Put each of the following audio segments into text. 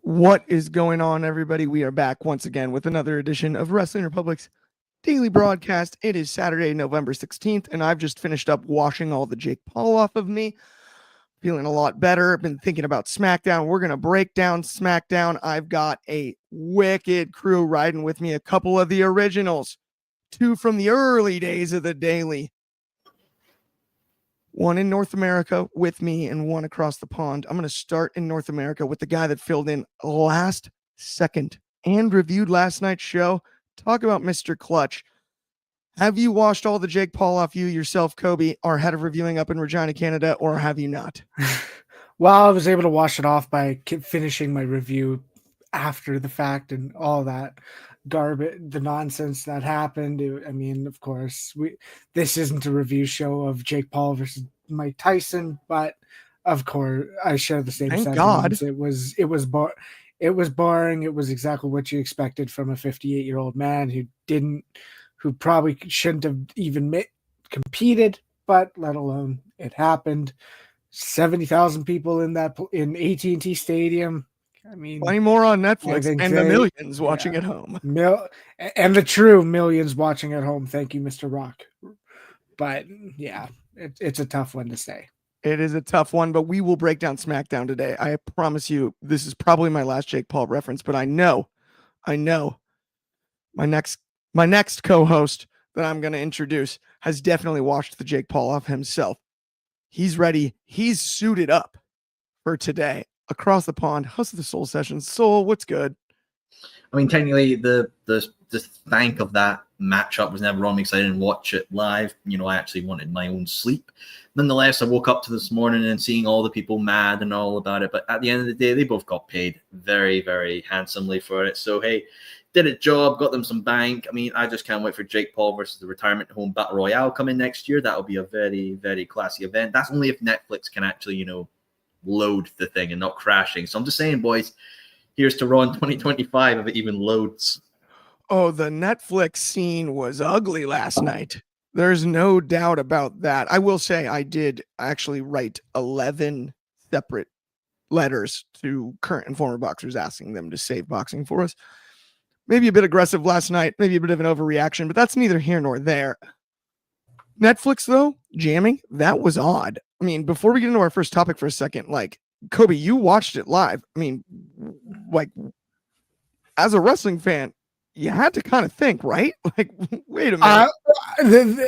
What is going on, everybody? We are back once again with another edition of Wrestling Republic's daily broadcast. It is Saturday, November 16th, and I've just finished up washing all the Jake Paul off of me. Feeling a lot better. I've been thinking about SmackDown. We're going to break down SmackDown. I've got a wicked crew riding with me, a couple of the originals, two from the early days of the daily. One in North America with me and one across the pond. I'm going to start in North America with the guy that filled in last second and reviewed last night's show. Talk about Mr. Clutch. Have you washed all the Jake Paul off you yourself, Kobe, our head of reviewing up in Regina, Canada, or have you not? Well, I was able to wash it off by finishing my review after the fact and all that garbage, the nonsense that happened. I mean, of course, this isn't a review show of Jake Paul versus Mike Tyson, but of course, I share the same Thank sentiments. God. It was boring. It was exactly what you expected from a 58-year-old man who probably shouldn't have even competed, but let alone it happened. 70,000 people in AT&T Stadium. I mean, plenty more on Netflix and the millions watching at home. And the true millions watching at home. Thank you, Mr. Rock. But yeah, it's a tough one to say. It is a tough one, but we will break down SmackDown today. I promise you, this is probably my last Jake Paul reference, but I know my next co-host that I'm going to introduce has definitely watched the Jake Paul off himself. He's ready. He's suited up for today. Across the pond, host of the Soul Sessions. Soul, what's good? I mean, technically, the thank of that matchup was never on me because I didn't watch it live. You know, I actually wanted my own sleep. Nonetheless, I woke up to this morning and seeing all the people mad and all about it. But at the end of the day, they both got paid very, very handsomely for it. So, hey, did a job, got them some bank. I mean, I just can't wait for Jake Paul versus the Retirement Home Battle Royale coming next year. That'll be a very, very classy event. That's only if Netflix can actually, load the thing and not crashing. So I'm just saying, boys, here's to Raw in 2025 if it even loads. Oh, the Netflix scene was ugly last night. There's no doubt about that. I will say I did actually write 11 separate letters to current and former boxers asking them to save boxing for us. Maybe a bit aggressive last night, maybe a bit of an overreaction, but that's neither here nor there. Netflix, though, jamming, that was odd. I mean, before we get into our first topic for a second, like, Kobe, you watched it live. I mean, like, as a wrestling fan, you had to kind of think, right? Like, wait a minute.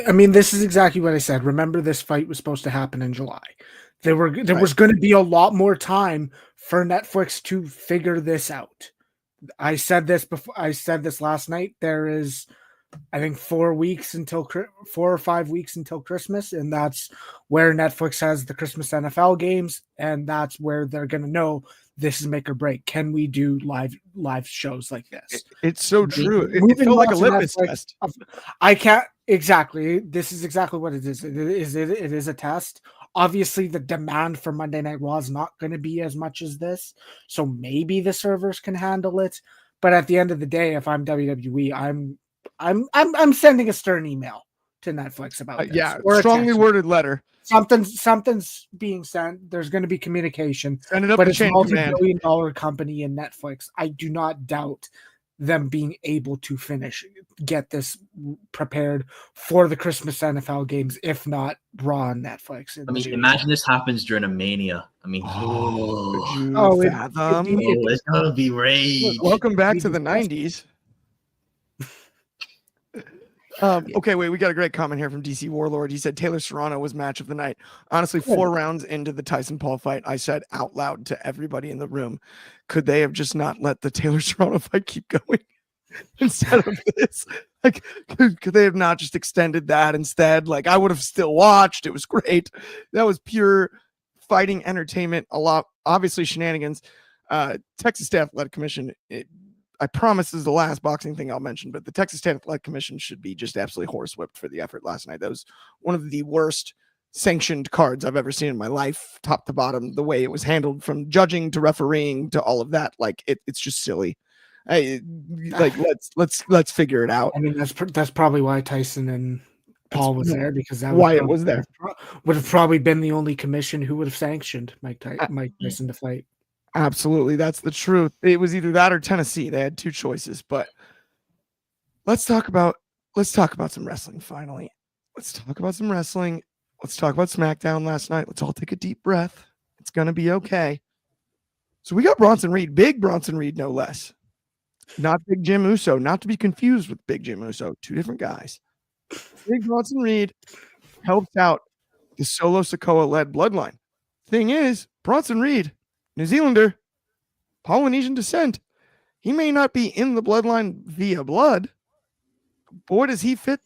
I mean, this is exactly what I said. Remember, this fight was supposed to happen in July. There was going to be a lot more time for Netflix to figure this out. I said this before. I said this last night. There is, I think, 4 or 5 weeks until Christmas, and that's where Netflix has the Christmas NFL games, and that's where they're going to know this is make or break. Can we do live shows like this? It's so true. It felt like a litmus test. I can't exactly. This is exactly what it is. It is a test. Obviously, the demand for Monday Night Raw is not going to be as much as this, so maybe the servers can handle it. But at the end of the day, if I'm WWE, I'm sending a stern email to Netflix about this. Yeah, strongly worded letter. Something's being sent. There's going to be communication. Send it up but to it's a chain command. multi-billion-dollar company in Netflix. I do not doubt them being able to get this prepared for the Christmas NFL games, if not Raw on Netflix. I mean, imagine this happens during a Mania. I mean, it's gonna be rage. Welcome back to the 90s. Okay, wait, we got a great comment here from DC Warlord. He said Taylor Serrano was match of the night. Honestly, 4 rounds into the Tyson Paul fight, I said out loud to everybody in the room, could they have just not let the Taylor Serrano fight keep going instead of this? Like, could they have not just extended that instead? Like, I would have still watched. It was great. That was pure fighting entertainment. A lot, obviously, shenanigans. Texas State Athletic Commission, I promise this is the last boxing thing I'll mention, but the Texas Athletic Commission should be just absolutely horsewhipped for the effort last night. That was one of the worst sanctioned cards I've ever seen in my life, top to bottom, the way it was handled from judging to refereeing to all of that. Like it's just silly. Let's figure it out. I mean, that's probably why Tyson and Paul was there, because that why it was there would have probably been the only commission who would have sanctioned Mike Tyson to fight. Absolutely, that's the truth. It was either that or Tennessee. They had two choices. But let's talk about some wrestling. Finally, let's talk about some wrestling. Let's talk about SmackDown last night. Let's all take a deep breath. It's gonna be okay. So we got Bronson Reed, big Bronson Reed, no less. Not Big Jim Uso, not to be confused with Big Jim Uso. Two different guys. Big Bronson Reed helps out the Solo Sikoa-led Bloodline. Thing is, Bronson Reed, New Zealander, Polynesian descent, he may not be in the Bloodline via blood. Boy, does he fit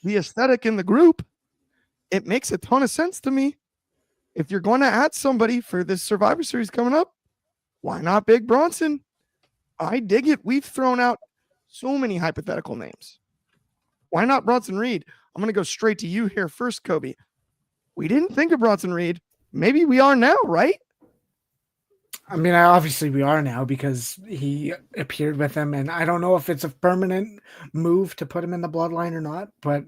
the aesthetic in the group. It makes a ton of sense to me. If you're going to add somebody for this Survivor Series coming up, why not Big Bronson? I dig it. We've thrown out so many hypothetical names. Why not Bronson Reed? I'm going to go straight to you here first, Kobe. We didn't think of Bronson Reed. Maybe we are now, right? I mean, obviously we are now because he appeared with him, and I don't know if it's a permanent move to put him in the Bloodline or not, but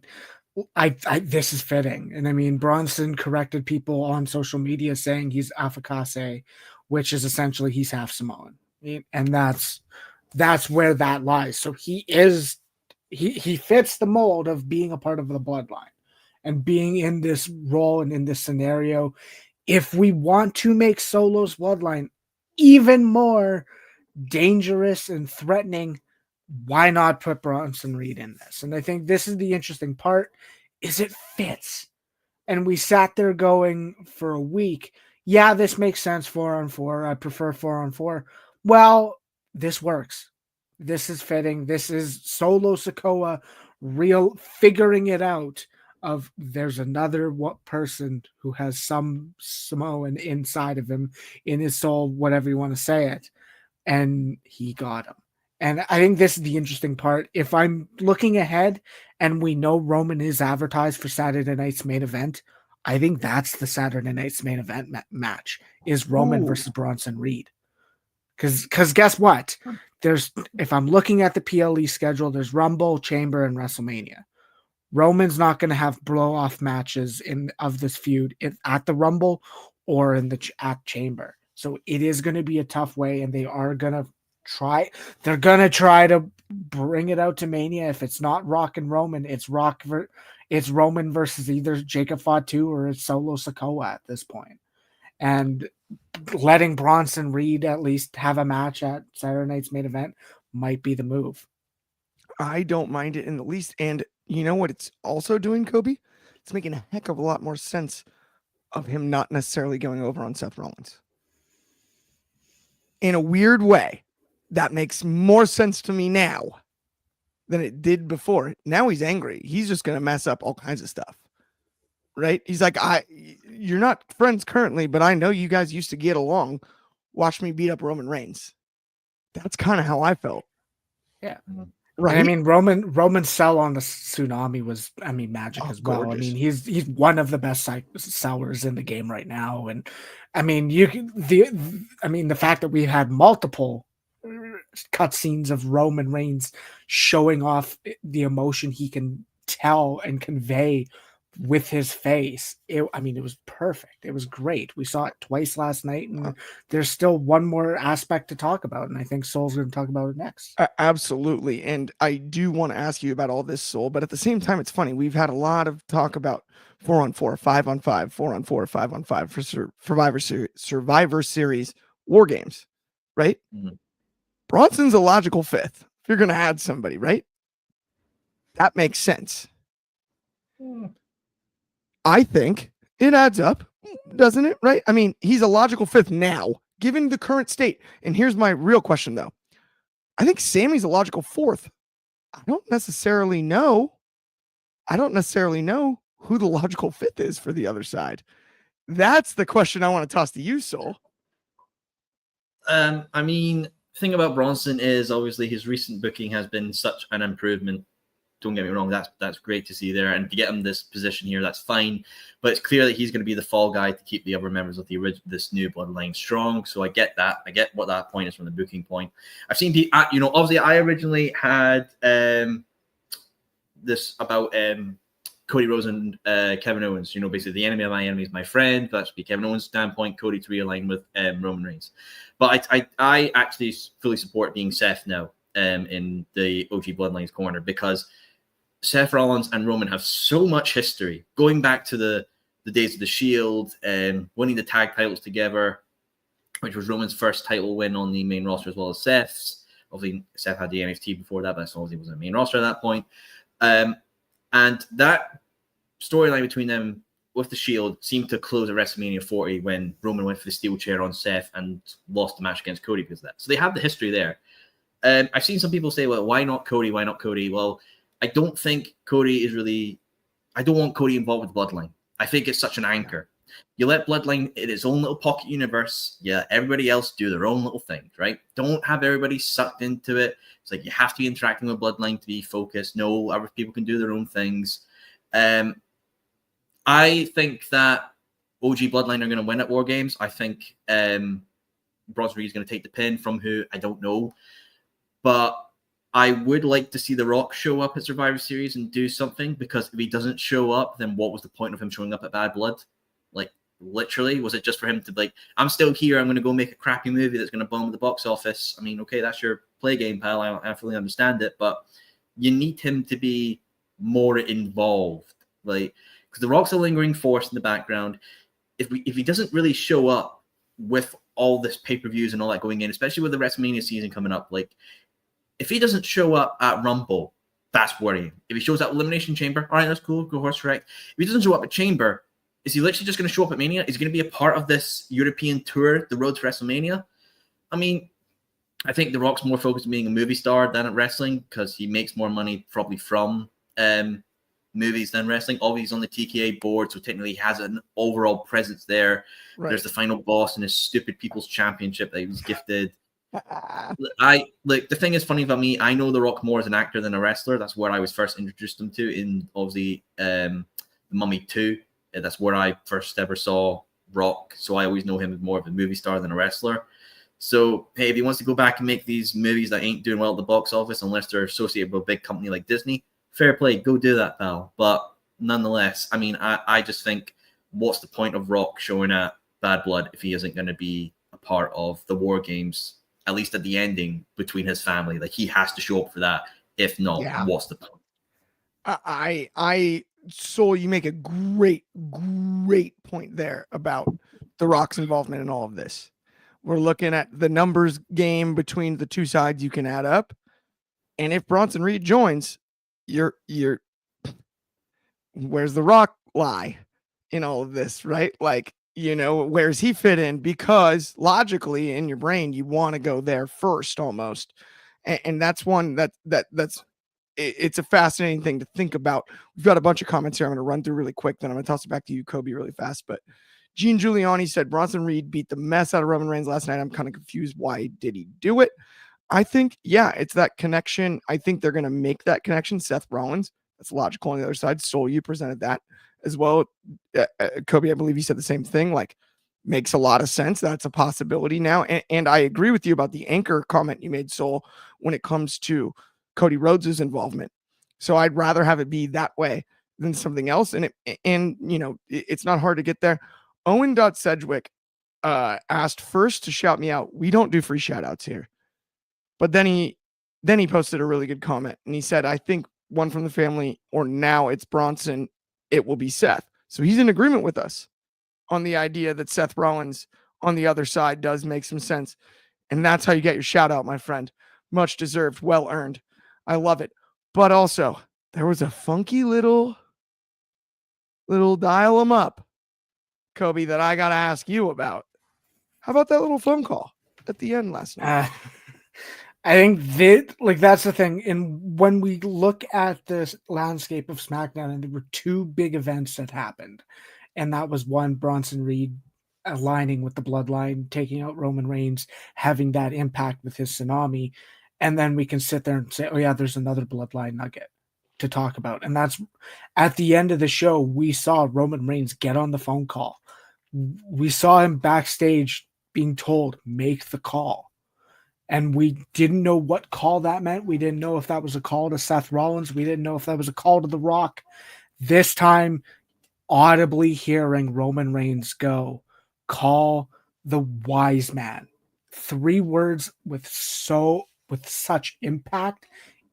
this is fitting. And I mean, Bronson corrected people on social media saying he's Afakase, which is essentially he's half Samoan. And that's where that lies. So he fits the mold of being a part of the Bloodline and being in this role and in this scenario. If we want to make Solo's Bloodline even more dangerous and threatening, why not put Bronson Reed in this? And I think this is the interesting part, is it fits. And we sat there going for a week, yeah, this makes sense 4-on-4. I prefer 4-on-4. Well, this works. This is fitting. This is Solo Sikoa real figuring it out of there's another person who has some Samoan inside of him, in his soul, whatever you want to say it. And he got him. And I think this is the interesting part. If I'm looking ahead and we know Roman is advertised for Saturday night's main event, I think that's the Saturday night's main event match is Roman versus Bronson Reed. Because guess what? If I'm looking at the PLE schedule, there's Rumble, Chamber, and WrestleMania. Roman's not going to have blow-off matches of this feud at the Rumble or at Chamber. So it is going to be a tough way, and they are going to try. They're going to try to bring it out to Mania. If it's not Rock and Roman, it's Roman versus either Jacob Fatu or it's Solo Sikoa at this point. And letting Bronson Reed at least have a match at Saturday night's main event might be the move. I don't mind it in the least. And you know what it's also doing, Kobe? It's making a heck of a lot more sense of him not necessarily going over on Seth Rollins. In a weird way, that makes more sense to me now than it did before. Now he's angry. He's just going to mess up all kinds of stuff. Right? He's like, you're not friends currently, but I know you guys used to get along. Watch me beat up Roman Reigns. That's kind of how I felt. Yeah. Right. And I mean, Roman's sell on the tsunami was, magic as well. Gorgeous. I mean, he's one of the best sellers in the game right now. And I mean, the fact that we had multiple cutscenes of Roman Reigns showing off the emotion he can tell and convey with his face, it was perfect. It was great. We saw it twice last night, and there's still one more aspect to talk about, and I think Soul's going to talk about it next. Absolutely. And I do want to ask you about all this, Soul, but at the same time, it's funny. We've had a lot of talk about 4-on-4, 5-on-5, 4-on-4, 5-on-5 for Survivor Series war games, right? Mm-hmm. Bronson's a logical fifth. If you're going to add somebody, right? That makes sense. I think it adds up, doesn't it? Right? I mean, he's a logical fifth now, given the current state. And here's my real question, though. I think Sammy's a logical fourth. I don't necessarily know who the logical fifth is for the other side. That's the question I want to toss to you, Soul. I mean, thing about Bronson is obviously his recent booking has been such an improvement. Don't get me wrong, that's great to see there, and to get him this position here, that's fine. But it's clear that he's going to be the fall guy to keep the other members of this new bloodline strong. So I get that. I get what that point is from the booking point. I've seen people, obviously I originally had this about Cody Rhodes and Kevin Owens. Basically the enemy of my enemy is my friend. That should be Kevin Owens' standpoint. Cody to realign with Roman Reigns. But I actually fully support being Seth now in the OG Bloodlines corner, because Seth Rollins and Roman have so much history going back to the days of the Shield and winning the tag titles together, which was Roman's first title win on the main roster as well as Seth's. Obviously, Seth had the NXT before that, but obviously wasn't the main roster at that point. And that storyline between them with the Shield seemed to close at WrestleMania 40 when Roman went for the steel chair on Seth and lost the match against Cody because of that. So they have the history there. I've seen some people say, well, why not Cody? Why not Cody? Well, I don't think Cody is really... I don't want Cody involved with Bloodline. I think it's such an anchor. You let Bloodline in its own little pocket universe. Yeah, everybody else do their own little things, right? Don't have everybody sucked into it. It's like you have to be interacting with Bloodline to be focused. No, other people can do their own things. I think that OG Bloodline are going to win at War Games. I think Bronson Reed is going to take the pin from who, I don't know. But I would like to see The Rock show up at Survivor Series and do something, because if he doesn't show up, then what was the point of him showing up at Bad Blood? Like, literally, was it just for him to like, I'm still here, I'm going to go make a crappy movie that's going to bomb the box office? I mean, okay, that's your play game, pal. I fully understand it, but you need him to be more involved, like, because The Rock's a lingering force in the background. If he doesn't really show up with all this pay-per-views and all that going in, especially with the WrestleMania season coming up, like, if he doesn't show up at Rumble, that's worrying. If he shows up at Elimination Chamber, all right, that's cool, go horse correct. If he doesn't show up at Chamber, is he literally just going to show up at Mania? Is he going to be a part of this European tour, the road to WrestleMania? I mean, I think The Rock's more focused on being a movie star than at wrestling, because he makes more money probably from movies than wrestling. Obviously, he's on the TKA board, so technically he has an overall presence there. Right. There's the final boss in his stupid People's Championship that he was gifted. The thing is funny about me, I know The Rock more as an actor than a wrestler. That's where I was first introduced him to in obviously The Mummy 2. That's where I first ever saw Rock. So I always know him as more of a movie star than a wrestler. So hey, if he wants to go back and make these movies that ain't doing well at the box office unless they're associated with a big company like Disney, fair play, go do that, pal. But nonetheless, I mean, I just think, what's the point of Rock showing at Bad Blood if he isn't going to be a part of the War Games, at least at the ending, between his family? Like, he has to show up for that. If not, what's the point? So you make a great point there about The Rock's involvement in all of this. We're looking at the numbers game between the two sides you can add up. And if Bronson Reed joins, you're where's The Rock lie in all of this, right? Like, where's he fit in? Because logically in your brain, you want to go there first almost. And that's one that's it's a fascinating thing to think about. We've got a bunch of comments here I'm going to run through really quick, then I'm going to toss it back to you, Kobe, really fast. But Gene Giuliani said Bronson Reed beat the mess out of Roman Reigns last night. I'm kind of confused. Why did he do it? I think, it's that connection. I think they're going to make that connection. Seth Rollins, that's logical on the other side. Soul, you presented that as well. Kobe, I believe you said the same thing. Like, makes a lot of sense. That's a possibility now. And I agree with you about the anchor comment you made, Soul, when it comes to Cody Rhodes' involvement. So I'd rather have it be that way than something else. And it's not hard to get there. Owen.Sedgwick asked first to shout me out. We don't do free shout outs here. But then he posted a really good comment, and he said, I think one from the family, or now it's Bronson, it will be Seth. So he's in agreement with us on the idea that Seth Rollins on the other side does make some sense. And that's how you get your shout out, my friend. Much deserved, well earned. I love it. But also, there was a funky little dial 'em up, Kobe, that I got to ask you about. How about that little phone call at the end last night? I think that's the thing. And when we look at this landscape of SmackDown, and there were two big events that happened, and that was one, Bronson Reed aligning with the Bloodline, taking out Roman Reigns, having that impact with his tsunami, and then we can sit there and say, oh yeah, there's another Bloodline nugget to talk about. And that's at the end of the show, we saw Roman Reigns get on the phone call. We saw him backstage being told, make the call. And we didn't know what call that meant. We didn't know if that was a call to Seth Rollins. We didn't know if that was a call to The Rock. This time, audibly hearing Roman Reigns go, call the wise man. 3 words with such impact.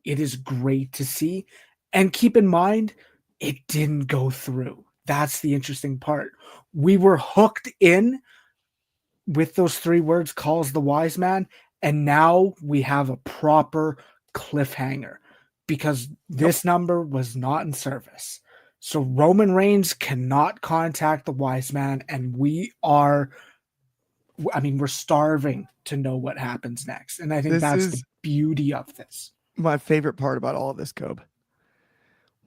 It is great to see. And keep in mind, it didn't go through. That's the interesting part. We were hooked in with those 3 words, calls the wise man, and now we have a proper cliffhanger because this number was not in service. So Roman Reigns cannot contact the wise man, and we're starving to know what happens next. And I think that's the beauty of this. My favorite part about all of this, Cobe.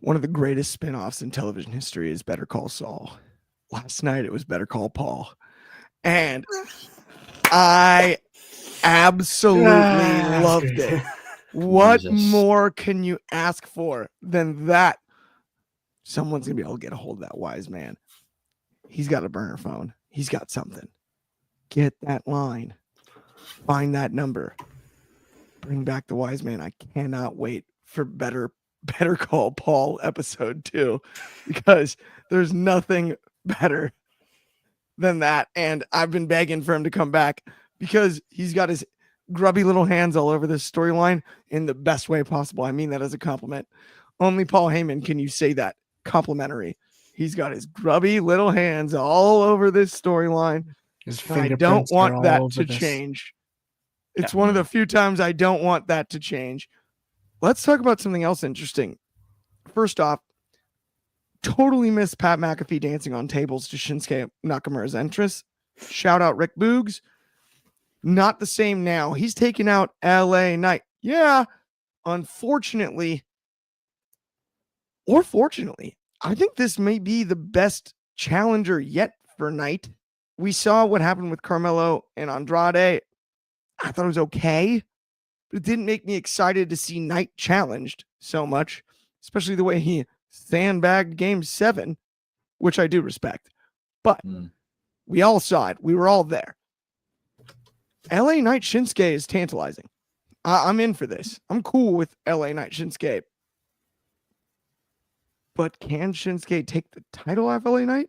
One of the greatest spinoffs in television history is Better Call Saul. Last night it was Better Call Paul. And I absolutely loved it. What more can you ask for than that? Someone's going to be able to get a hold of that wise man. He's got a burner phone. He's got something. Get that line. Find that number. Bring back the wise man. I cannot wait for Better Call Paul episode 2 because there's nothing better than that. And I've been begging for him to come back because he's got his grubby little hands all over this storyline in the best way possible. I mean that as a compliment. Only Paul Heyman can you say that complimentary. He's got his grubby little hands all over this storyline. I don't want that to change. It's one of the few times I don't want that to change. Let's talk about something else interesting. First off, totally missed Pat McAfee dancing on tables to Shinsuke Nakamura's entrance. Shout out Rick Boogs. Not the same now. He's taken out LA Knight. Yeah, unfortunately, or fortunately, I think this may be the best challenger yet for Knight. We saw what happened with Carmelo and Andrade. I thought it was okay, but it didn't make me excited to see Knight challenged so much, especially the way he sandbagged Game 7, which I do respect. But we all saw it. We were all there. LA Knight Shinsuke is tantalizing. I'm in for this. I'm cool with LA Knight Shinsuke. But can Shinsuke take the title off LA Knight?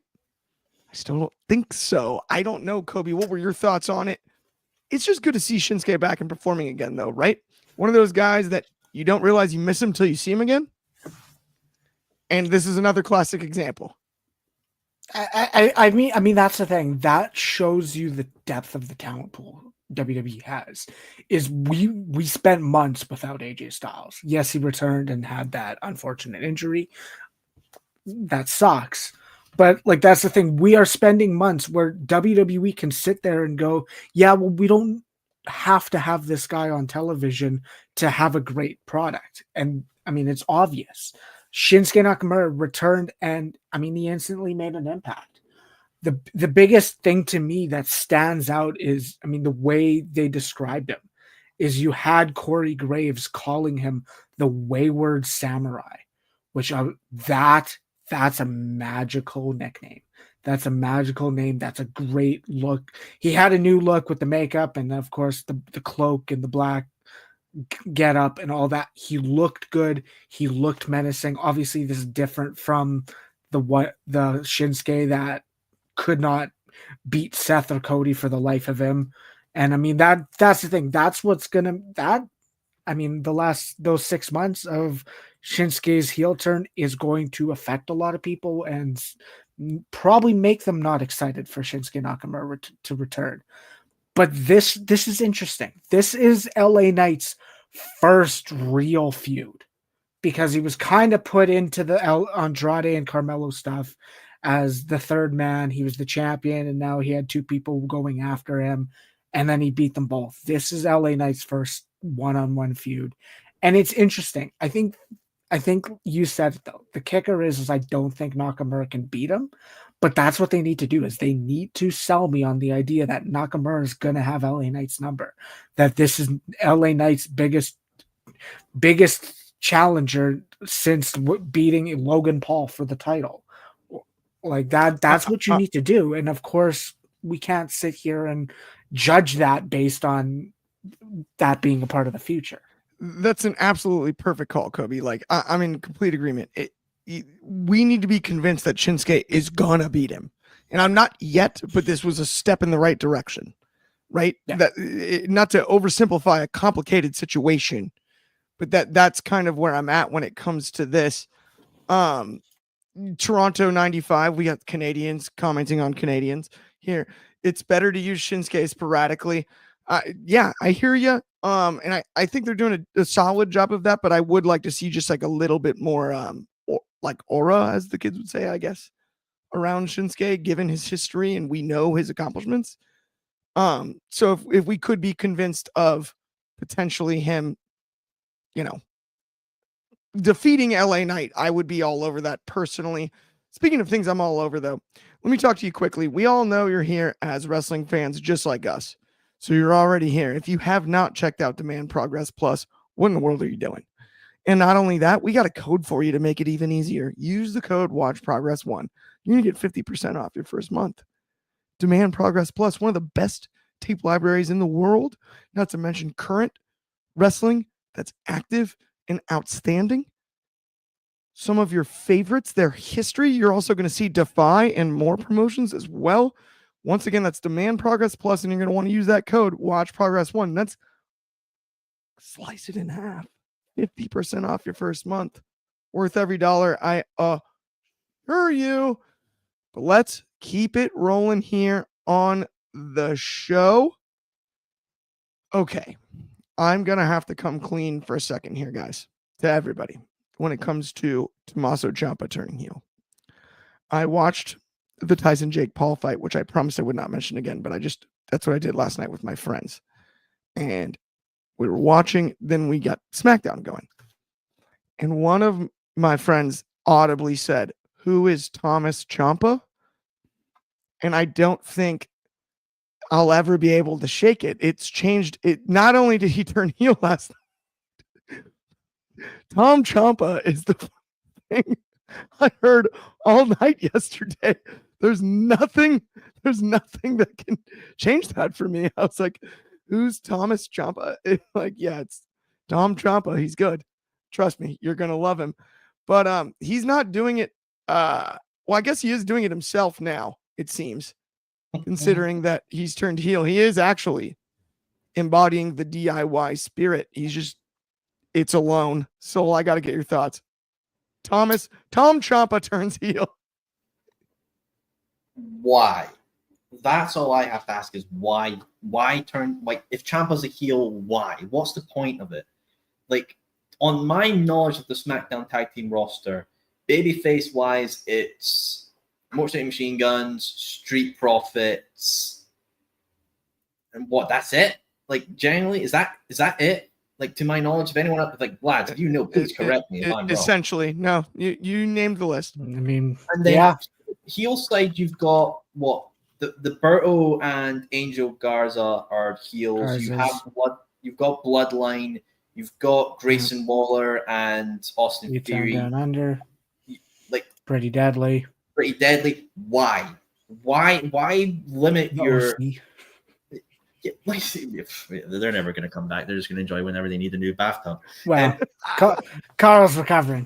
I still don't think so. I don't know, Kobe. What were your thoughts on it? It's just good to see Shinsuke back and performing again, though, right? One of those guys that you don't realize you miss him until you see him again. And this is another classic example. I mean, that's the thing. That shows you the depth of the talent pool WWE has. Is we spent months without AJ Styles. Yes, he returned and had that unfortunate injury. That sucks. But like that's the thing. We are spending months where WWE can sit there and go, yeah, well, we don't have to have this guy on television to have a great product. And I mean, it's obvious. Shinsuke Nakamura returned, and I mean, he instantly made an impact. The biggest thing to me that stands out is, I mean, the way they described him is you had Corey Graves calling him the Wayward Samurai, which that's a magical nickname. That's a magical name. That's a great look. He had a new look with the makeup and, of course, the cloak and the black get up and all that. He looked good. He looked menacing. Obviously, this is different from the Shinsuke that could not beat Seth or Cody for the life of him. And I mean, that's the thing. That's what's those 6 months of Shinsuke's heel turn is going to affect a lot of people and probably make them not excited for Shinsuke Nakamura to return. But this is interesting. This is LA Knight's first real feud because he was kind of put into the Andrade and Carmelo stuff as the third man. He was the champion, and now he had 2 people going after him, and then he beat them both. This is LA Knight's first one-on-one feud, and it's interesting. I think I think you said it though. The kicker is I don't think Nakamura can beat him, but that's what they need to do is they need to sell me on the idea that Nakamura is going to have LA Knight's number, that this is LA Knight's biggest challenger since beating Logan Paul for the title. Like that's what you need to do. And of course, we can't sit here and judge that based on that being a part of the future. That's an absolutely perfect call, Kobe. Like I'm in complete agreement. We need to be convinced that Shinsuke is gonna beat him, and I'm not yet, but this was a step in the right direction, right? Yeah. Not to oversimplify a complicated situation, but that's kind of where I'm at when it comes to this. Toronto 95, we got Canadians commenting on Canadians here. It's better to use Shinsuke sporadically. Yeah, I hear you. And I think they're doing a solid job of that, but I would like to see just like a little bit more like aura, as the kids would say, I guess, around Shinsuke, given his history and we know his accomplishments. So if we could be convinced of potentially him, defeating LA Knight, I would be all over that personally. Speaking of things I'm all over, though, let me talk to you quickly. We all know you're here as wrestling fans just like us. So you're already here. If you have not checked out Demand Progress Plus, what in the world are you doing? And not only that, we got a code for you to make it even easier. Use the code WatchProgress1. You're going to get 50% off your first month. Demand Progress Plus, one of the best tape libraries in the world, not to mention current wrestling that's active and outstanding. Some of your favorites, their history. You're also going to see Defy and more promotions as well. Once again, that's Demand Progress Plus, and you're going to want to use that code WatchProgress1. That's slice it in half. 50% off your first month. Worth every dollar, I assure you. But let's keep it rolling here on the show. Okay. I'm going to have to come clean for a second here, guys, to everybody when it comes to Tommaso Ciampa turning heel. I watched the Tyson Jake Paul fight, which I promised I would not mention again, but that's what I did last night with my friends. And we were watching, then we got SmackDown going. And one of my friends audibly said, "Who is Thomas Ciampa?" And I don't think I'll ever be able to shake it. It's changed. It not only did he turn heel last night, Tom Ciampa is the thing I heard all night yesterday. There's nothing that can change that for me. I was like, who's Thomas Ciampa? Yeah, it's Tom Ciampa. He's good. Trust me, you're gonna love him. But he's not doing it. Well, I guess he is doing it himself now, it seems. Considering that he's turned heel, he is actually embodying the DIY spirit. It's alone. So I got to get your thoughts. Tom Ciampa turns heel. Why? That's all I have to ask is why? Why turn, like, if Ciampa's a heel, why? What's the point of it? Like, on my knowledge of the SmackDown tag team roster, babyface wise, it's Motor City Machine Guns, Street Profits, and what? That's it. Like, generally, is that it? Like, to my knowledge, if anyone else, like, lads, if you know, please correct me if I'm wrong. Essentially, no, you named the list. I mean, and then heel side, you've got what? The Berto and Angel Garza are heels. You've got Bloodline. You've got Grayson Waller and Austin Theory. Down under. Like, pretty deadly. Why? Why limit your? They're never going to come back. They're just going to enjoy whenever they need a new bathtub. Well, Carl's recovering.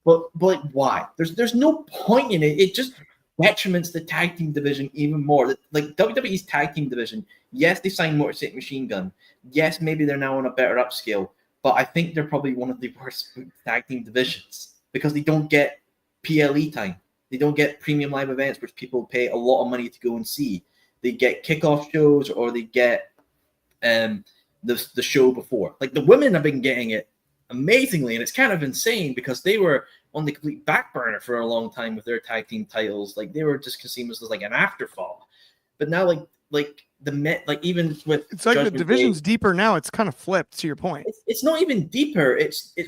but like, why? There's no point in it. It just detriments the tag team division even more. Like, WWE's tag team division, yes, they signed Motor City Machine Gun. Yes, maybe they're now on a better upscale, but I think they're probably one of the worst tag team divisions because they don't get PLE time. They don't get premium live events, which people pay a lot of money to go and see. They get kickoff shows or they get the show before. Like, the women have been getting it amazingly, and it's kind of insane because they were on the complete back burner for a long time with their tag team titles. Like, they were just seen as like an afterthought. But now, like like even with It's like the Judgment division's Day, deeper now. It's kind of flipped to your point. it's not even deeper.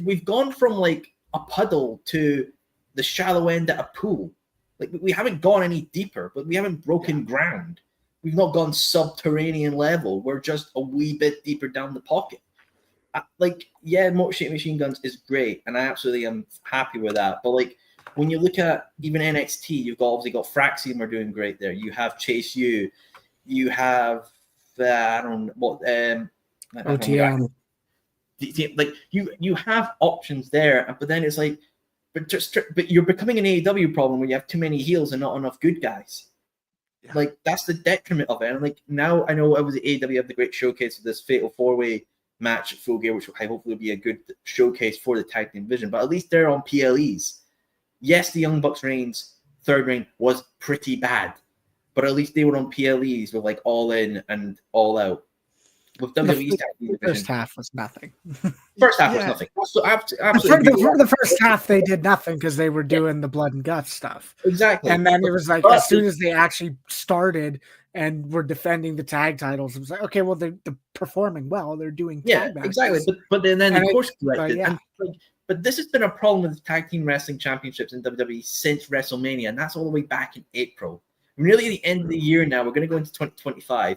We've gone from like a puddle to the shallow end at a pool. Like we haven't gone any deeper, but we haven't broken ground. We've not gone subterranean level. We're just a wee bit deeper down the pocket. Motor City Machine Guns is great, and I absolutely am happy with that. But like when you look at even NXT, you've obviously got Fraxium are doing great there. You have Chase U, you have I don't know what OTM. Like you have options there, but then it's like, but you're becoming an AEW problem when you have too many heels and not enough good guys. Yeah. Like that's the detriment of it. And like now I know obviously AEW have the great showcase of this Fatal 4-Way match at Full Gear, which hopefully will be a good showcase for the tag team division. But at least they're on PLEs. Yes, the Young Bucks Reigns third reign was pretty bad, but at least they were on PLEs with like All In and All Out. With WWE's tag team division, first half was nothing. First half was nothing. So the first half they did nothing because they were doing the blood and guts stuff. Exactly. And then it was like as soon as they actually started and were defending the tag titles, it was like, okay, well they're performing well. They're doing tag matches. Exactly. But then the course corrected. Yeah. But this has been a problem with the tag team wrestling championships in WWE since WrestleMania, and that's all the way back in April. Nearly the end of the year now. We're going to go into 2025.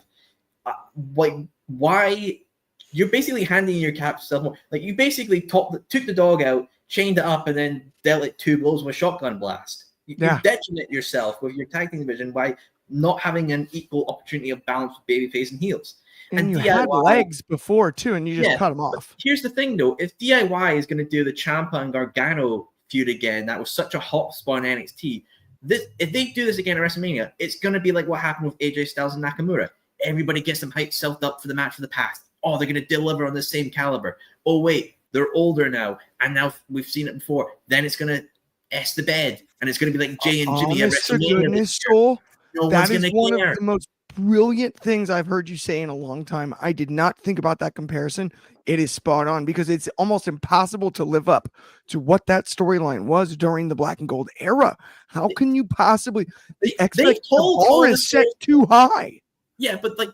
Why you're basically handing your cap stuff more. Like you basically took the dog out, chained it up, and then dealt it 2 blows with a shotgun blast. You detriment yourself with your tag team division by not having an equal opportunity of balance with babyface and heels. And you DIY, had legs before too, and you just cut them off. Here's the thing, though: if DIY is going to do the Ciampa and Gargano feud again, that was such a hot spot in NXT. If they do this again at WrestleMania, it's going to be like what happened with AJ Styles and Nakamura. Everybody gets them hyped, self up for the match of the past. Oh, they're going to deliver on the same caliber. Oh, wait, they're older now, and now we've seen it before. Then it's going to S the bed, and it's going to be like Jay and Jimmy at WrestleMania. That is one of the most brilliant things I've heard you say in a long time. I did not think about that comparison. It is spot on because it's almost impossible to live up to what that storyline was during the Black and Gold era. How can you possibly? The bar is set too high. Yeah, but like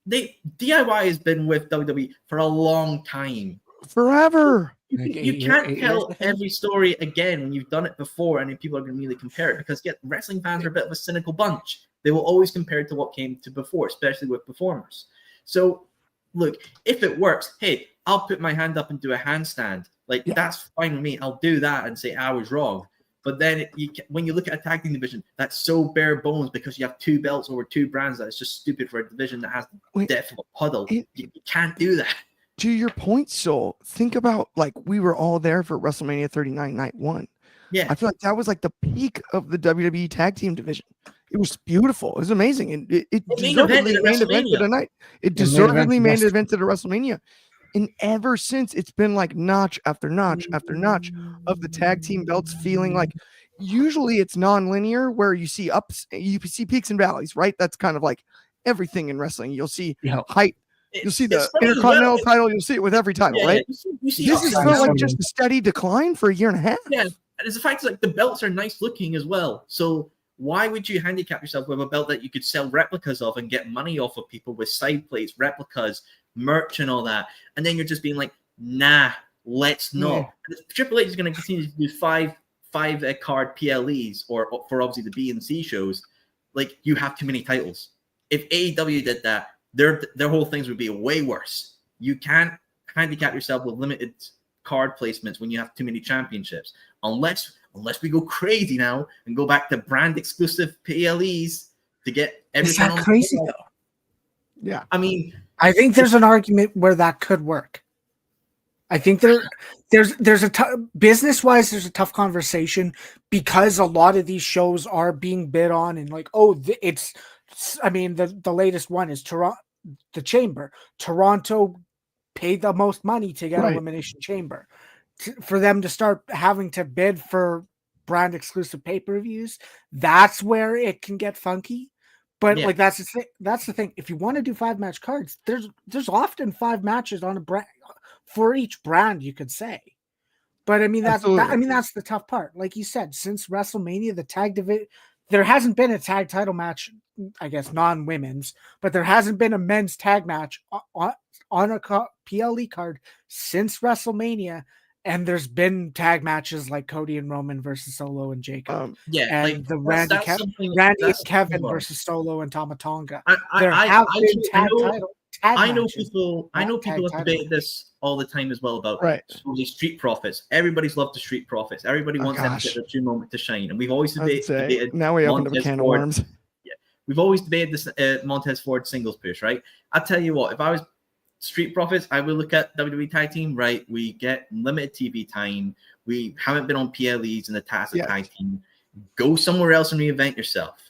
DIY has been with WWE for a long time. Forever. You can't tell every story again when you've done it before, and people are going to really compare it because wrestling fans are a bit of a cynical bunch. They will always compare it to what came to before, especially with performers. So, look, if it works, hey, I'll put my hand up and do a handstand. That's fine with me. I'll do that and say I was wrong. But then when you look at a tag team division, that's so bare bones because you have 2 belts over 2 brands that it's just stupid for a division that has the depth of a puddle. You can't do that. To your point, Soul, think about we were all there for WrestleMania 39 night 1. Yeah. I feel like that was like the peak of the WWE tag team division. It was beautiful. It was amazing. And it deservedly main evented a night. It deservedly main evented a WrestleMania. And ever since, it's been like notch after notch after notch of the tag team belts feeling like usually it's non-linear where you see ups, you see peaks and valleys, right? That's kind of like everything in wrestling. You'll see height. You'll see the Intercontinental title. You'll see it with every title, right? This is felt like just a steady decline for a year and a half. Yeah, and it's the fact that the belts are nice looking as well. So why would you handicap yourself with a belt that you could sell replicas of and get money off of people with side plates, replicas, merch, and all that? And then you're just being like, nah, let's not. Yeah. Triple H is going to continue to do five card PLEs or for obviously the B and C shows. Like, you have too many titles. If AEW did that, their whole things would be way worse. You can't handicap yourself with limited card placements when you have too many championships. Unless we go crazy now and go back to brand exclusive PLEs to get everything. Is that crazy though? Yeah. I mean, I think there's an argument where that could work. I think there's a business wise, there's a tough conversation because a lot of these shows are being bid on and like, the latest one is Toronto, the Chamber. Toronto paid the most money to get Elimination Chamber. For them to start having to bid for brand exclusive pay-per-views, that's where it can get funky. But that's the thing. If you want to do 5-match cards, there's often 5 matches on a brand for each brand, you could say. But I mean that's the tough part. Like you said, since WrestleMania, there hasn't been a tag title match, I guess non-women's, but there hasn't been a men's tag match on a PLE card since WrestleMania. And there's been tag matches like Cody and Roman versus Solo and Jacob. And the Randy and Kevin versus Solo and Tama Tonga. There have been tag title. I know people have debated this all the time as well about these Street Profits. Everybody's loved the Street Profits. Everybody wants them to get their true moment to shine. And we've always debated. Now we opened up a can of worms. Yeah, we've always debated this Montez Ford singles push, right? I'll tell you what, if I was Street Profits, I would look at WWE Tag Team, right? We get limited TV time. We haven't been on PLEs in the tag team. Go somewhere else and reinvent yourself.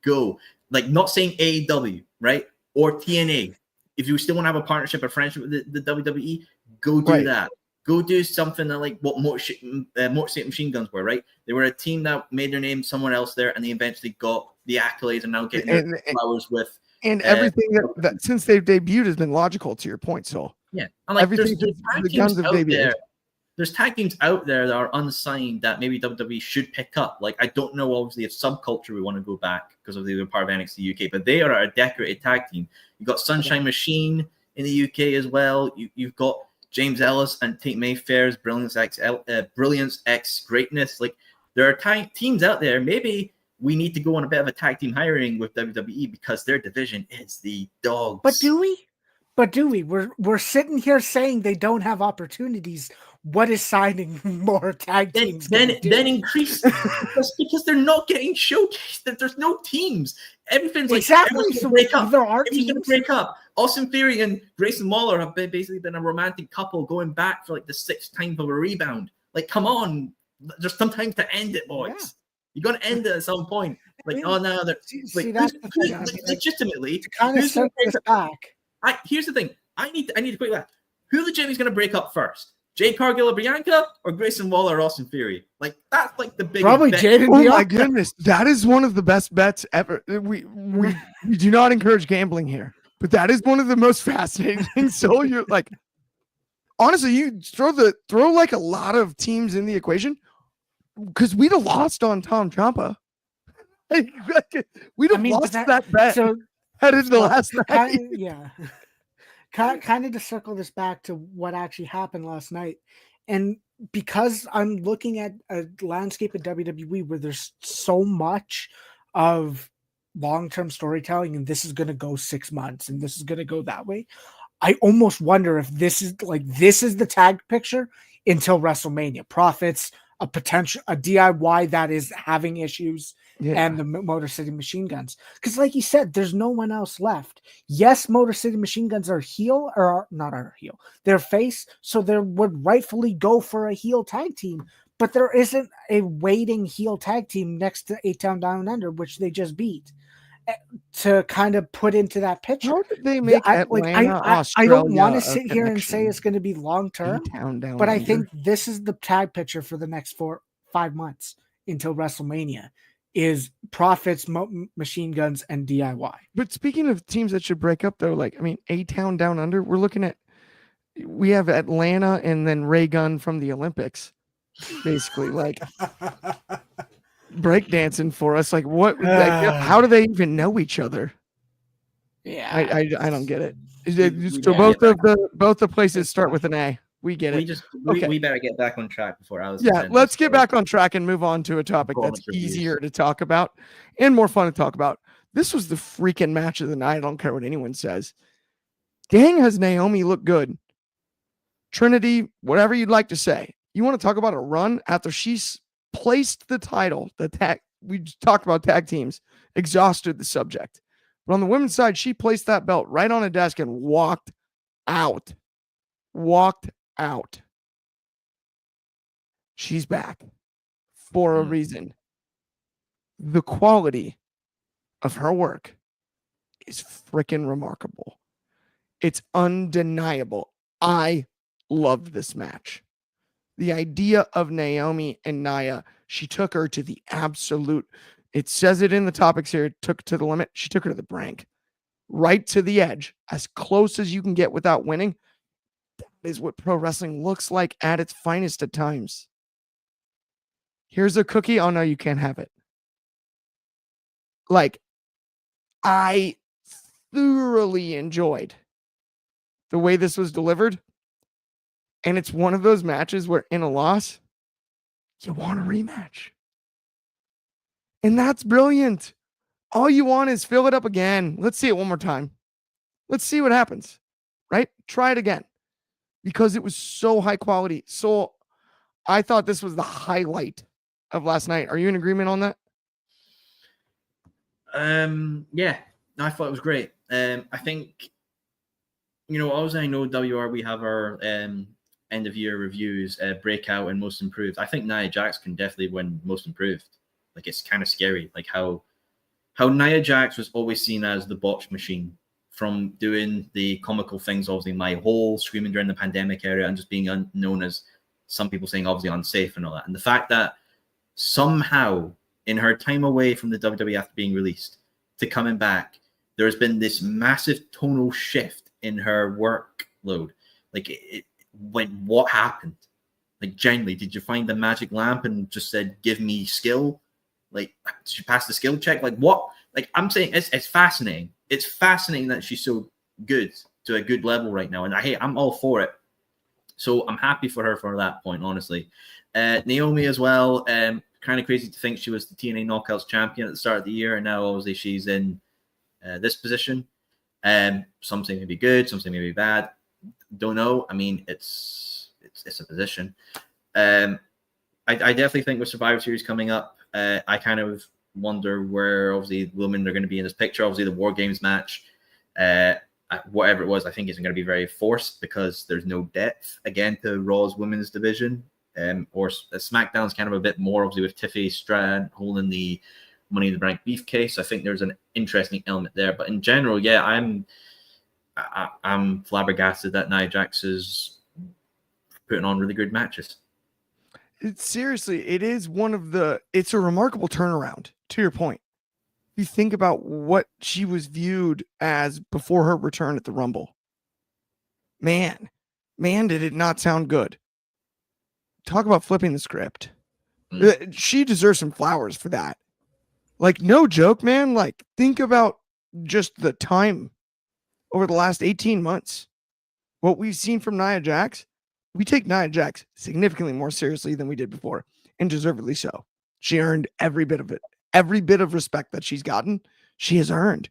Go. Not saying AEW, right? Or TNA. If you still want to have a partnership or friendship with the WWE, go do that. Go do something that like what Motor City Machine Guns were, right? They were a team that made their name somewhere else there, and they eventually got the accolades and now getting their flowers with. And everything that since they've debuted has been logical to your point, so yeah. And everything there's tag teams out there that are unsigned that maybe WWE should pick up. Like, I don't know, obviously, if Subculture we want to go back because of the part of NXT UK, but they are a decorated tag team. You've got Sunshine Machine in the UK as well. You've got James Ellis and Tate Mayfair's Brilliance X Greatness. Like, there are teams out there. Maybe we need to go on a bit of a tag team hiring with WWE because their division is the dogs. But do we? We're sitting here saying they don't have opportunities. What is signing more tag teams? Then increase because they're not getting showcased. That there's no teams. Everything's exactly. So there are teams going to break up. Austin Theory and Grayson Waller have basically been a romantic couple going back for like the 6th time of a rebound. Like, come on, there's some time to end it, boys. Yeah. You're going to end it at some point. Like, legitimately, to kind of circle this back. Here's the thing. I need to quickly ask, who legitimately is going to break up first? Jade Cargill or Bianca or Grayson Waller or Austin Theory? Like, that's like the big probably bet. Jade and Bianca. My goodness, that is one of the best bets ever. We do not encourage gambling here, but that is one of the most fascinating things. So you're like, honestly, you throw like a lot of teams in the equation because we'd have lost on Tom Ciampa. We'd have lost that bet. So headed to the last night. Kind of to circle this back to what actually happened last night. And because I'm looking at a landscape of WWE where there's so much of long-term storytelling and this is going to go 6 months and this is going to go that way, I almost wonder if this is the tag picture until WrestleMania. Profits, a DIY that is having issues, and the Motor City Machine Guns. Because like you said, there's no one else left. Yes, Motor City Machine Guns are heel, or not our heel. They're face, so they would rightfully go for a heel tag team. But there isn't a waiting heel tag team next to 8-Town Down Under, which they just beat, to kind of put into that picture. How did they make Atlanta, I don't want to sit here and say it's going to be long term, but I think this is the tag picture for the next 4-5 months until WrestleMania is Profits, Machine Guns, and DIY. But speaking of teams that should break up, though, like, I mean, A-Town Down Under, we have Atlanta and then Ray Gunn from the Olympics, basically, like breakdancing for us. Like, what? How do they even know each other? Yeah, I don't get it. So both the places start with an A. We get it. We better get back on track before I was. Yeah, let's get back on track and move on to a topic that's easier to talk about and more fun to talk about. This was the freaking match of the night. I don't care what anyone says. Dang, has Naomi looked good? Trinity, whatever you'd like to say. You want to talk about a run after she's placed the title, we just talked about tag teams, exhausted the subject. But on the women's side, she placed that belt right on a desk and walked out. She's back for a reason. The quality of her work is freaking remarkable. It's undeniable. I loved this match. The idea of Naomi and Nia, she took her to the absolute, it says it in the topics here, took to the limit. She took her to the brink, right to the edge, as close as you can get without winning. That is what pro wrestling looks like at its finest at times. Here's a cookie. Oh, no, you can't have it. Like, I thoroughly enjoyed the way this was delivered. And it's one of those matches where in a loss, you want a rematch. And that's brilliant. All you want is fill it up again. Let's see it one more time. Let's see what happens, right? Try it again because it was so high quality. So I thought this was the highlight of last night. Are you in agreement on that? Yeah, I thought it was great. I think, always I know WR, we have our end of year reviews, breakout and most improved. I think Nia Jax can definitely win most improved. Like, it's kind of scary, like how Nia Jax was always seen as the botch machine from doing the comical things, obviously my whole screaming during the pandemic era and just being known as, some people saying obviously unsafe and all that. And the fact that somehow in her time away from the WWE after being released to coming back, there's been this massive tonal shift in her workload. Like, what happened? Like, genuinely, did you find the magic lamp and just said, give me skill? Like, did you pass the skill check? Like, what? Like, I'm saying it's fascinating. It's fascinating that she's so good to a good level right now. And I'm all for it. So I'm happy for her for that point, honestly. Naomi as well. Kind of crazy to think she was the TNA Knockouts champion at the start of the year. And now, obviously, she's in this position. Something may be good, something may be bad. Don't know. I mean, it's a position. I definitely think with Survivor Series coming up, I kind of wonder where obviously women are going to be in this picture. Obviously, the War Games match, whatever it was, I think isn't going to be very forced because there's no depth again to Raw's women's division. Or SmackDown's kind of a bit more obviously with Tiffany Stratton holding the Money in the Bank briefcase. I think there's an interesting element there. But in general, yeah, I'm flabbergasted that Nia Jax is putting on really good matches. Seriously, it's a remarkable turnaround, to your point. You think about what she was viewed as before her return at the Rumble. Man, did it not sound good. Talk about flipping the script. She deserves some flowers for that. Like, no joke, man. Like, think about just the time over the last 18 months. What we've seen from Nia Jax, we take Nia Jax significantly more seriously than we did before, and deservedly so. She earned every bit of it. Every bit of respect that she's gotten, she has earned.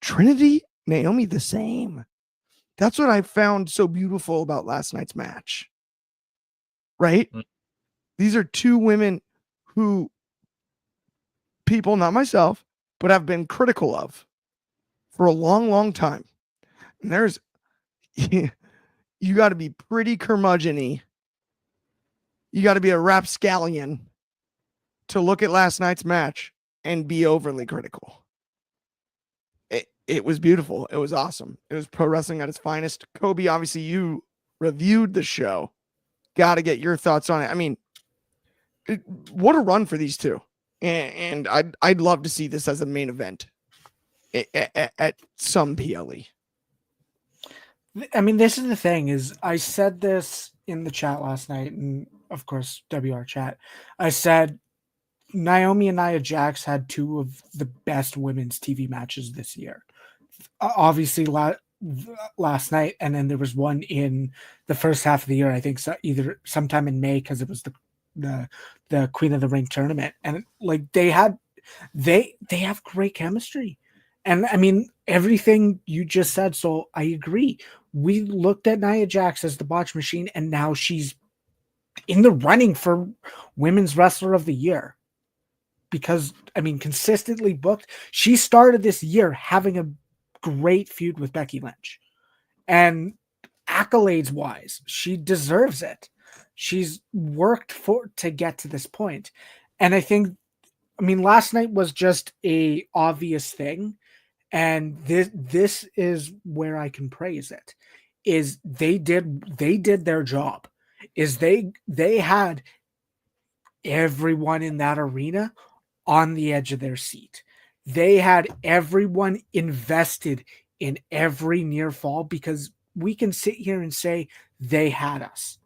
Trinity, Naomi, the same. That's what I found so beautiful about last night's match. Right? These are two women who people, not myself, but have been critical of for a long, long time. And there's, you got to be pretty curmudgeon-y. You got to be a rapscallion to look at last night's match and be overly critical. It was beautiful. It was awesome. It was pro wrestling at its finest. Kobe, obviously you reviewed the show. Got to get your thoughts on it. I mean, what a run for these two. And I'd love to see this as a main event at some PLE. I mean, this is the thing is I said this in the chat last night, and of course, WR chat. I said Naomi and Nia Jax had two of the best women's TV matches this year. Obviously, last night, and then there was one in the first half of the year. I think either sometime in May because it was the Queen of the Ring tournament, and like they have great chemistry. And I mean, everything you just said, so I agree. We looked at Nia Jax as the botch machine, and now she's in the running for Women's Wrestler of the Year. Because, I mean, consistently booked. She started this year having a great feud with Becky Lynch. And accolades-wise, she deserves it. She's worked to get to this point. And I think, I mean, last night was just a obvious thing. And this is where I can praise it, is they did their job. Is they had everyone in that arena on the edge of their seat. They had everyone invested in every near fall, because we can sit here and say they had us.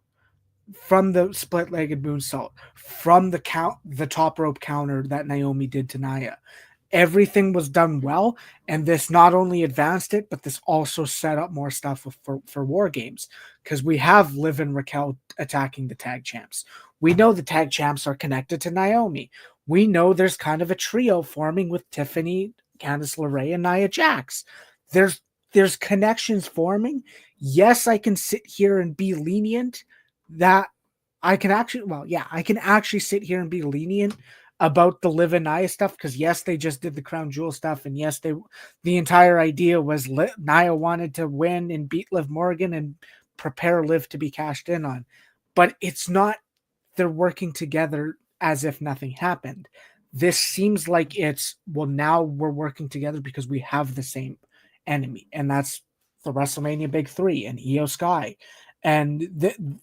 From the split-legged moonsault, from the top rope counter that Naomi did to Nia, everything was done well, and this not only advanced it, but this also set up more stuff for War Games, because we have Liv and Raquel attacking the tag champs. We know the tag champs are connected to Naomi. We know there's kind of a trio forming with Tiffany, Candice LeRae, and Nia Jax. There's connections forming. Yes, I can sit here and be lenient that I can actually sit here and be lenient about the Liv and Nia stuff, because yes, they just did the Crown Jewel stuff, and yes, the entire idea was Nia wanted to win and beat Liv Morgan and prepare Liv to be cashed in on. But it's not, they're working together as if nothing happened. This seems like it's, well, now we're working together because we have the same enemy, and that's the WrestleMania Big Three and Io Sky. And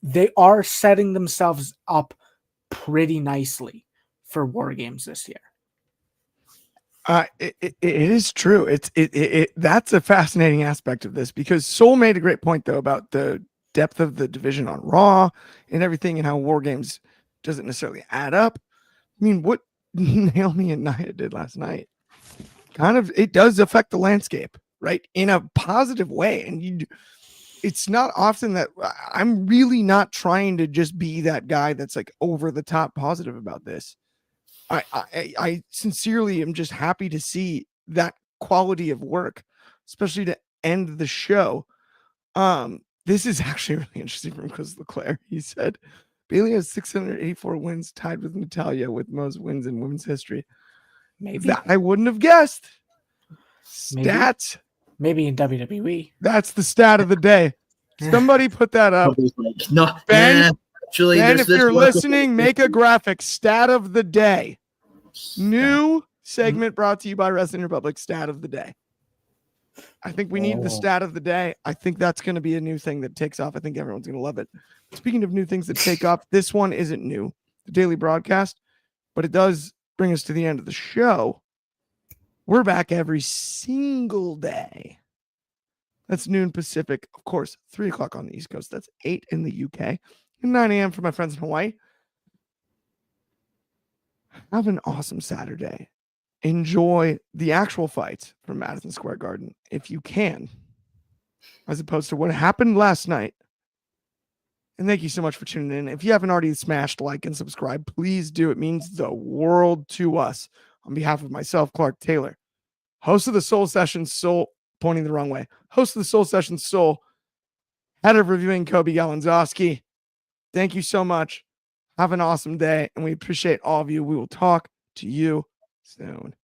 they are setting themselves up pretty nicely for War Games this year. It is true. That's a fascinating aspect of this, because Soul made a great point though about the depth of the division on Raw and everything, and how War Games doesn't necessarily add up. I mean, what Naomi and Nia did last night, kind of, it does affect the landscape, right, in a positive way. And it's not often that I'm really not trying to just be that guy that's like over the top positive about this. I sincerely am just happy to see that quality of work, especially to end the show. This is actually really interesting from Chris Leclerc. He said Bayley has 684 wins, tied with Natalya with most wins in women's history. Maybe that I wouldn't have guessed. Stats. Maybe in WWE. That's the stat of the day. Somebody put that up. No, Ben, actually, Ben, if you're listening, make a graphic. Stat of the day. New segment brought to you by Wrestling Republic. Stat of the day. I think we need the stat of the day. I think that's going to be a new thing that takes off. I think everyone's going to love it. Speaking of new things that take off, this one isn't new, the daily broadcast, but it does bring us to the end of the show. We're back every single day. That's noon Pacific. Of course, 3 o'clock on the East Coast. That's 8 in the UK. And 9 a.m. for my friends in Hawaii. Have an awesome Saturday. Enjoy the actual fights from Madison Square Garden, if you can, as opposed to what happened last night. And thank you so much for tuning in. If you haven't already smashed like and subscribe, please do. It means the world to us. On behalf of myself, Clark Taylor, host of the Soul Sessions, Soul, pointing the wrong way, host of the Soul Sessions, Soul, head of reviewing, Kobe Galanzowski. Thank you so much. Have an awesome day, and we appreciate all of you. We will talk to you soon.